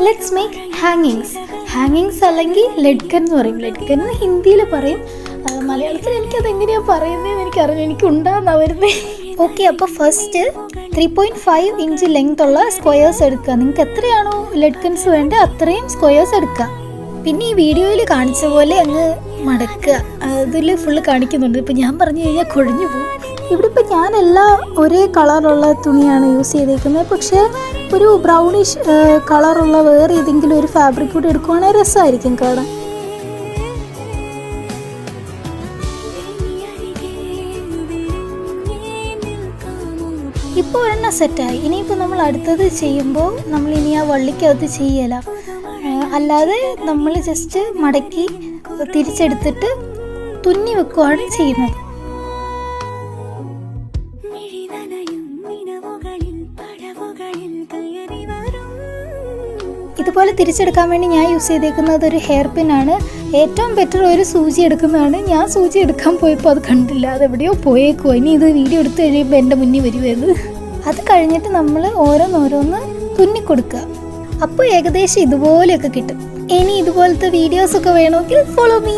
Let's make ഹാങ്ങിങ്സ് അല്ലെങ്കിൽ ലഡ്കൻ എന്ന് പറയും. ലഡ്കൻ എന്ന് ഹിന്ദിയിൽ പറയും, മലയാളത്തിൽ എനിക്കതെങ്ങനെയാണ് പറയുന്നതെന്ന് എനിക്കറിഞ്ഞു, എനിക്കുണ്ടാകുന്ന വരുന്നേ. ഓക്കെ, അപ്പോൾ ഫസ്റ്റ് 3.5 ഇഞ്ച് ലെങ്ത് ഉള്ള സ്ക്വയേഴ്സ് എടുക്കുക. നിങ്ങൾക്ക് എത്രയാണോ ലഡ്കൻസ് വേണ്ടത് അത്രയും സ്ക്വയേഴ്സ് എടുക്കുക. പിന്നെ ഈ വീഡിയോയിൽ കാണിച്ച പോലെ അങ്ങ് മടക്കുക, അതിൽ ഫുള്ള് കാണിക്കുന്നുണ്ട്. ഇപ്പം ഞാൻ പറഞ്ഞു കഴിഞ്ഞാൽ കുഴഞ്ഞു പോകും. ഇവിടെ ഇപ്പം ഞാനെല്ലാം ഒരേ കളറുള്ള തുണിയാണ് യൂസ് ചെയ്തേക്കുന്നത്. പക്ഷേ ഒരു ബ്രൗണിഷ് കളറുള്ള വേറെ ഏതെങ്കിലും ഒരു ഫാബ്രിക് കൂടി എടുക്കുവാണെങ്കിൽ രസമായിരിക്കും കാണാൻ. ഇപ്പോൾ ഒരെണ്ണം സെറ്റായി. ഇനിയിപ്പോൾ നമ്മൾ അടുത്തത് ചെയ്യുമ്പോൾ നമ്മളിനി ആ വള്ളിക്കകത്ത് ചെയ്യല, അല്ലാതെ നമ്മൾ ജസ്റ്റ് മടക്കി തിരിച്ചെടുത്തിട്ട് തുന്നി വെക്കുകയാണ് ചെയ്യുന്നത്. ഇതുപോലെ തിരിച്ചെടുക്കാൻ വേണ്ടി ഞാൻ യൂസ് ചെയ്തേക്കുന്നത് ഒരു ഹെയർ പിന്നാണ്. ഏറ്റവും ബെറ്റർ ഒരു സൂചി എടുക്കുന്നതാണ്. ഞാൻ സൂചി എടുക്കാൻ പോയപ്പോൾ അത് കണ്ടില്ല, അതെവിടെയോ പോയേക്കോ. ഇനി ഇത് വീഡിയോ എടുത്ത് കഴിയുമ്പോൾ എൻ്റെ മുന്നിൽ വരുന്നത്. അത് കഴിഞ്ഞിട്ട് നമ്മൾ ഓരോന്നോരോന്ന് തുന്നിക്കൊടുക്കുക. അപ്പോൾ ഏകദേശം ഇതുപോലെയൊക്കെ കിട്ടും. ഇനി ഇതുപോലത്തെ വീഡിയോസൊക്കെ വേണമെങ്കിൽ ഫോളോ മീ.